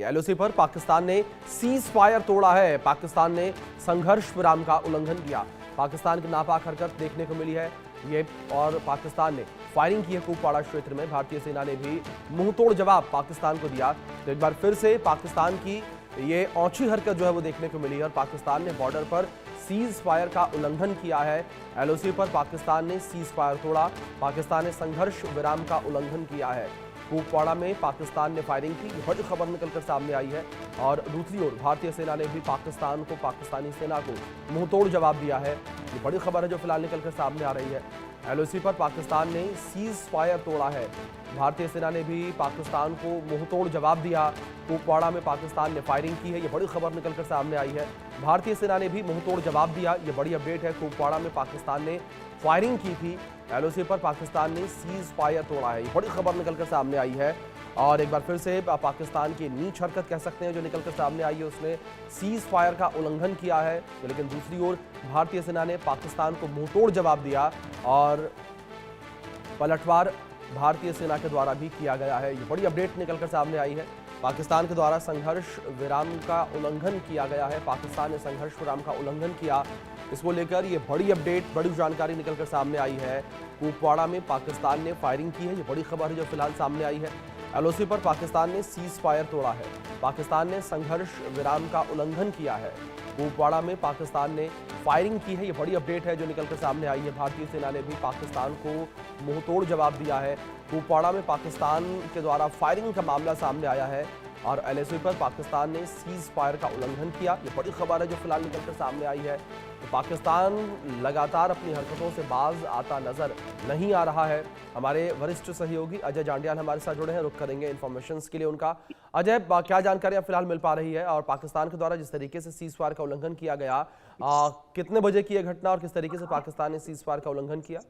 जानेंगे। एलओसी पर पाकिस्तान ने सीज फायर तोड़ा है। पाकिस्तान ने संघर्ष विराम का उल्लंघन किया। पाकिस्तान की नापाक हरकत देखने को मिली है ये, और पाकिस्तान ने फायरिंग की है कुपवाड़ा क्षेत्र में। भारतीय सेना ने भी मुंहतोड़ जवाब पाकिस्तान को दिया। तो एक बार फिर से पाकिस्तान की ये औंची हरकत जो है वो देखने को मिली है और पाकिस्तान ने बॉर्डर पर सीज फायर का उल्लंघन किया है। एलओसी पर पाकिस्तान ने सीज फायर तोड़ा। पाकिस्तान ने संघर्ष विराम का उल्लंघन किया है। कुपवाड़ा में पाकिस्तान ने फायरिंग की, बड़ी खबर निकलकर सामने आई है। और दूसरी ओर भारतीय सेना ने भी पाकिस्तानी सेना को मुंहतोड़ जवाब दिया है। ये बड़ी खबर है जो फिलहाल निकलकर सामने आ रही है। एलओसी पर पाकिस्तान ने सीज फायर तोड़ा है। भारतीय सेना ने भी पाकिस्तान को मुंहतोड़ जवाब दिया। कुपवाड़ा में पाकिस्तान ने फायरिंग की है, ये बड़ी खबर निकलकर सामने आई है। भारतीय सेना ने भी मुंहतोड़ जवाब दिया, ये बड़ी अपडेट है। कुपवाड़ा में पाकिस्तान ने फायरिंग की थी। एलओसी पर पाकिस्तान ने सीज फायर तोड़ा है, ये बड़ी खबर निकलकर सामने आई है। और एक बार फिर से पाकिस्तान की नीच हरकत कह सकते हैं जो निकलकर सामने आई है, उसने सीज फायर का उल्लंघन किया है। तो लेकिन दूसरी ओर भारतीय सेना ने पाकिस्तान को मुंहतोड़ जवाब दिया और पलटवार भारतीय सेना के द्वारा भी किया गया है। ये बड़ी अपडेट निकलकर सामने आई है। पाकिस्तान के द्वारा संघर्ष विराम का उल्लंघन किया गया है। पाकिस्तान ने संघर्ष विराम का उल्लंघन किया, इसको लेकर ये बड़ी अपडेट, बड़ी जानकारी निकलकर सामने आई है। कुपवाड़ा में पाकिस्तान ने फायरिंग की है, ये बड़ी खबर है जो फिलहाल सामने आई है। एलओसी पर पाकिस्तान ने सीज फायर तोड़ा है। पाकिस्तान ने संघर्ष विराम का उल्लंघन किया है। कुपवाड़ा में पाकिस्तान ने फायरिंग की है, ये बड़ी अपडेट है जो निकलकर सामने आई है। भारतीय सेना ने भी पाकिस्तान को मुंहतोड़ जवाब दिया है। कुपवाड़ा में पाकिस्तान के द्वारा फायरिंग का मामला सामने आया है और एलओसी पर पाकिस्तान ने सीज फायर का उल्लंघन किया, ये बड़ी खबर है जो फिलहाल निकलकर सामने आई है। तो पाकिस्तान लगातार अपनी हरकतों से बाज आता नजर नहीं आ रहा है। हमारे वरिष्ठ सहयोगी अजय जांडियाल हमारे साथ जुड़े हैं, रुख करेंगे इन्फॉर्मेशन के लिए उनका। अजय, क्या जानकारियां फिलहाल मिल पा रही है और पाकिस्तान के द्वारा जिस तरीके से सीज फायर का उल्लंघन किया गया, कितने बजे की यह घटना और किस तरीके से पाकिस्तान ने सीज फायर का उल्लंघन किया?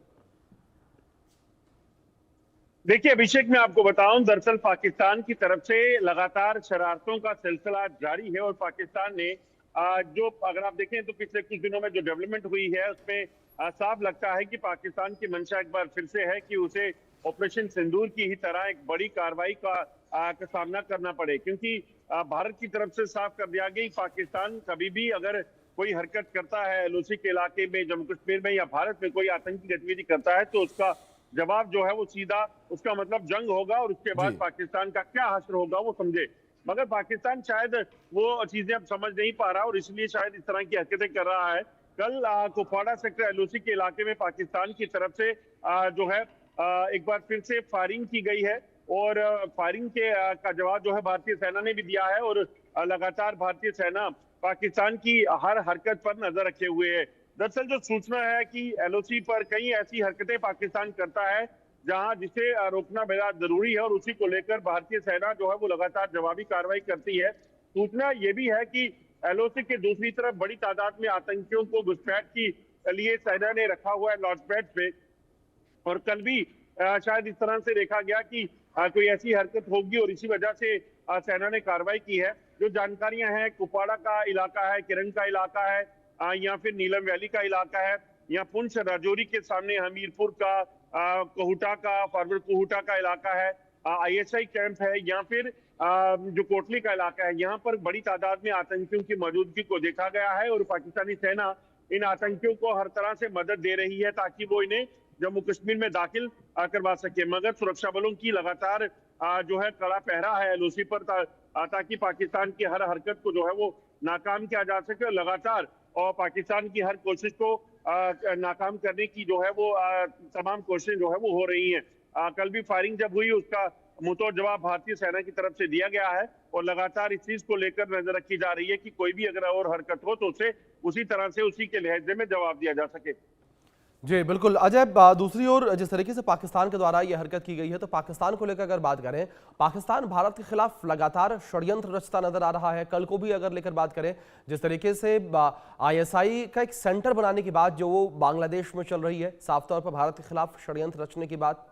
देखिए अभिषेक, मैं आपको बताऊं, दरअसल पाकिस्तान की तरफ से लगातार शरारतों का सिलसिला जारी है और पाकिस्तान ने जो अगर आप देखें तो पिछले कुछ दिनों में जो डेवलपमेंट हुई है उसमें साफ लगता है कि पाकिस्तान की मंशा एक बार फिर से है कि उसे ऑपरेशन सिंदूर की ही तरह एक बड़ी कार्रवाई का सामना करना पड़े, क्योंकि भारत की तरफ से साफ कर दिया गया पाकिस्तान कभी भी अगर कोई हरकत करता है एलओसी के इलाके में, जम्मू कश्मीर में या भारत में कोई आतंकी गतिविधि करता है तो उसका जवाब जो है वो सीधा उसका मतलब जंग होगा और उसके बाद पाकिस्तान का क्या हश्र होगा वो समझे। मगर पाकिस्तान शायद वो चीजें अब समझ नहीं पा रहा और इसलिए शायद इस तरह की हरकतें कर रहा है। कल कुपवाड़ा सेक्टर एलओसी के इलाके में पाकिस्तान की तरफ से जो है एक बार फिर से फायरिंग की गई है और फायरिंग का जवाब जो है भारतीय सेना ने भी दिया है और लगातार भारतीय सेना पाकिस्तान की हर हरकत पर नजर रखे हुए है। दरअसल जो सूचना है कि एलओसी पर कई ऐसी हरकतें पाकिस्तान करता है जहां जिसे रोकना बेहद जरूरी है और उसी को लेकर भारतीय सेना जो है वो लगातार जवाबी कार्रवाई करती है। सूचना ये भी है कि एलओसी के दूसरी तरफ बड़ी तादाद में आतंकियों को घुसपैठ के लिए सेना ने रखा हुआ है लॉन्च पैड पे और कल भी शायद इस तरह से देखा गया कि कोई ऐसी हरकत होगी और इसी वजह से सेना ने कार्रवाई की है। जो जानकारियां हैं, कुपवाड़ा का इलाका है, किरण का इलाका है या फिर नीलम वैली का इलाका है या पुंछ राजौरी के सामने हमीरपुर का, कोहुटा का, फॉरवर्ड कोहुटा का इलाका है, आईएसआई कैंप है या फिर जो कोटली का इलाका है, यहाँ पर बड़ी तादाद में आतंकियों की मौजूदगी को देखा गया है और पाकिस्तानी सेना इन आतंकियों को हर तरह से मदद दे रही है ताकि वो इन्हें जम्मू कश्मीर में दाखिल करवा सके। मगर सुरक्षा बलों की लगातार जो है कड़ा पहरा है एलओसी पर ताकि पाकिस्तान की हर हरकत को जो है वो नाकाम किया जा सके और लगातार और पाकिस्तान की हर कोशिश को नाकाम करने की जो है वो तमाम कोशिशें जो है वो हो रही हैं। कल भी फायरिंग जब हुई उसका मुंहतोड़ जवाब भारतीय सेना की तरफ से दिया गया है और लगातार इस चीज को लेकर नजर रखी जा रही है कि कोई भी अगर और हरकत हो तो उसे उसी तरह से उसी के लहजे में जवाब दिया जा सके। जी बिल्कुल अजय, दूसरी ओर जिस तरीके से पाकिस्तान के द्वारा यह हरकत की गई है तो पाकिस्तान को लेकर अगर बात करें, पाकिस्तान भारत के खिलाफ लगातार षड्यंत्र रचता नजर आ रहा है। कल को भी अगर लेकर बात करें, जिस तरीके से आईएसआई का एक सेंटर बनाने की बात जो वो बांग्लादेश में चल रही है, साफ तौर पर भारत के खिलाफ षड्यंत्र रचने की बात।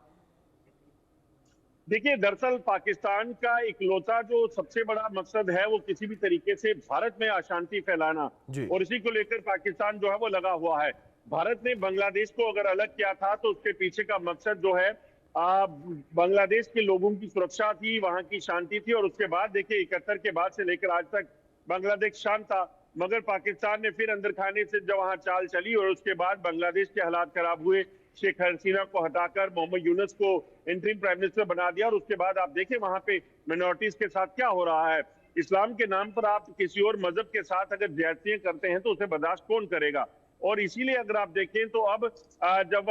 देखिए दरअसल पाकिस्तान का इकलौता जो सबसे बड़ा मकसद है वो किसी भी तरीके से भारत में अशांति फैलाना और इसी को लेकर पाकिस्तान जो है वो लगा हुआ है। भारत ने बांग्लादेश को अगर अलग किया था तो उसके पीछे का मकसद जो है बांग्लादेश के लोगों की सुरक्षा थी, वहां की शांति थी। और उसके बाद देखिए 71 के बाद से लेकर आज तक बांग्लादेश शांत था, मगर पाकिस्तान ने फिर अंदर खाने से जब वहां चाल चली और उसके बाद बांग्लादेश के हालात खराब हुए। शेख हसीना को हटाकर मोहम्मद यूनुस को इंटरिम प्राइम मिनिस्टर बना दिया और उसके बाद आप देखें वहां पे मिनोरिटीज के साथ क्या हो रहा है। इस्लाम के नाम पर आप किसी और मजहब के साथ अगर ज्यादतियां करते हैं तो उसे बर्दाश्त कौन करेगा। और इसीलिए अगर आप देखें तो अब जब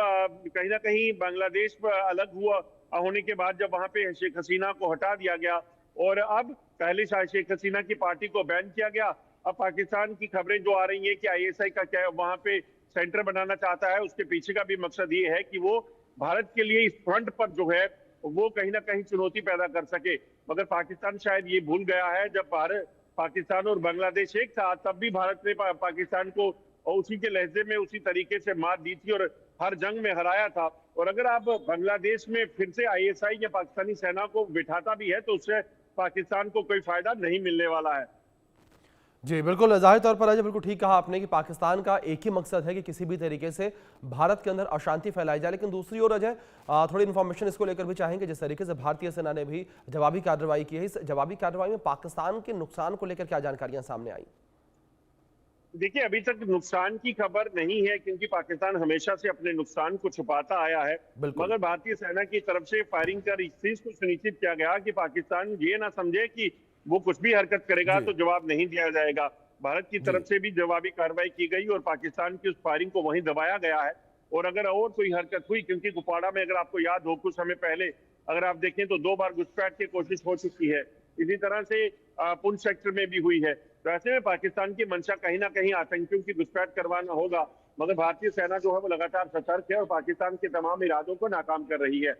कहीं ना कहीं बांग्लादेश अलग हुआ होने के बाद जब वहां पे शेख हसीना को हटा दिया गया और अब पहले शेख हसीना की पार्टी को बैन किया गया। अब पाकिस्तान की खबरें जो आ रही हैं कि आईएसआई का क्या वहां पे सेंटर बनाना चाहता है, उसके पीछे का भी मकसद ये है कि वो भारत के लिए इस फ्रंट पर जो है वो कहीं ना कहीं चुनौती पैदा कर सके। मगर पाकिस्तान शायद ये भूल गया है, जब भारत पाकिस्तान और बांग्लादेश एक था तब भी भारत ने पाकिस्तान को उसी के लहजे में उसी तरीके से मार दी थी और हर जंग में हराया था। और अगर आप बांग्लादेश में फिर से आईएसआई या पाकिस्तानी सेना को बिठाता भी है तो उससे पाकिस्तान को कोई फायदा नहीं मिलने वाला है। जी बिल्कुल, ज़ाहिर तौर पर अजय बिल्कुल ठीक कहा आपने कि पाकिस्तान का एक ही मकसद है कि किसी भी तरीके से भारत के अंदर अशांति फैलाई जाए। लेकिन दूसरी ओर अजय थोड़ी इन्फॉर्मेशन इसको लेकर भी चाहेंगे, जिस तरीके से भारतीय सेना ने भी जवाबी कार्रवाई की है, इस जवाबी कार्रवाई में पाकिस्तान के नुकसान को लेकर क्या जानकारियां सामने आई? देखिए अभी तक नुकसान की खबर नहीं है क्योंकि पाकिस्तान हमेशा से अपने नुकसान को छुपाता आया है। मगर भारतीय सेना की तरफ से फायरिंग कर इस चीज को सुनिश्चित किया गया कि पाकिस्तान ये ना समझे कि वो कुछ भी हरकत करेगा तो जवाब नहीं दिया जाएगा। भारत की तरफ से भी जवाबी कार्रवाई की गई और पाकिस्तान की उस फायरिंग को वहीं दबाया गया है। और अगर और कोई हरकत हुई, क्योंकि कुपवाड़ा में अगर आपको याद हो कुछ समय पहले अगर आप देखें तो 2 बार घुसपैठ की कोशिश हो चुकी है, इसी तरह से पुंछ सेक्टर में भी हुई है। तो ऐसे में पाकिस्तान की मंशा कहीं ना कहीं आतंकियों की घुसपैठ करवाना होगा। मगर भारतीय सेना जो है वो लगातार सतर्क है और पाकिस्तान के तमाम इरादों को नाकाम कर रही है।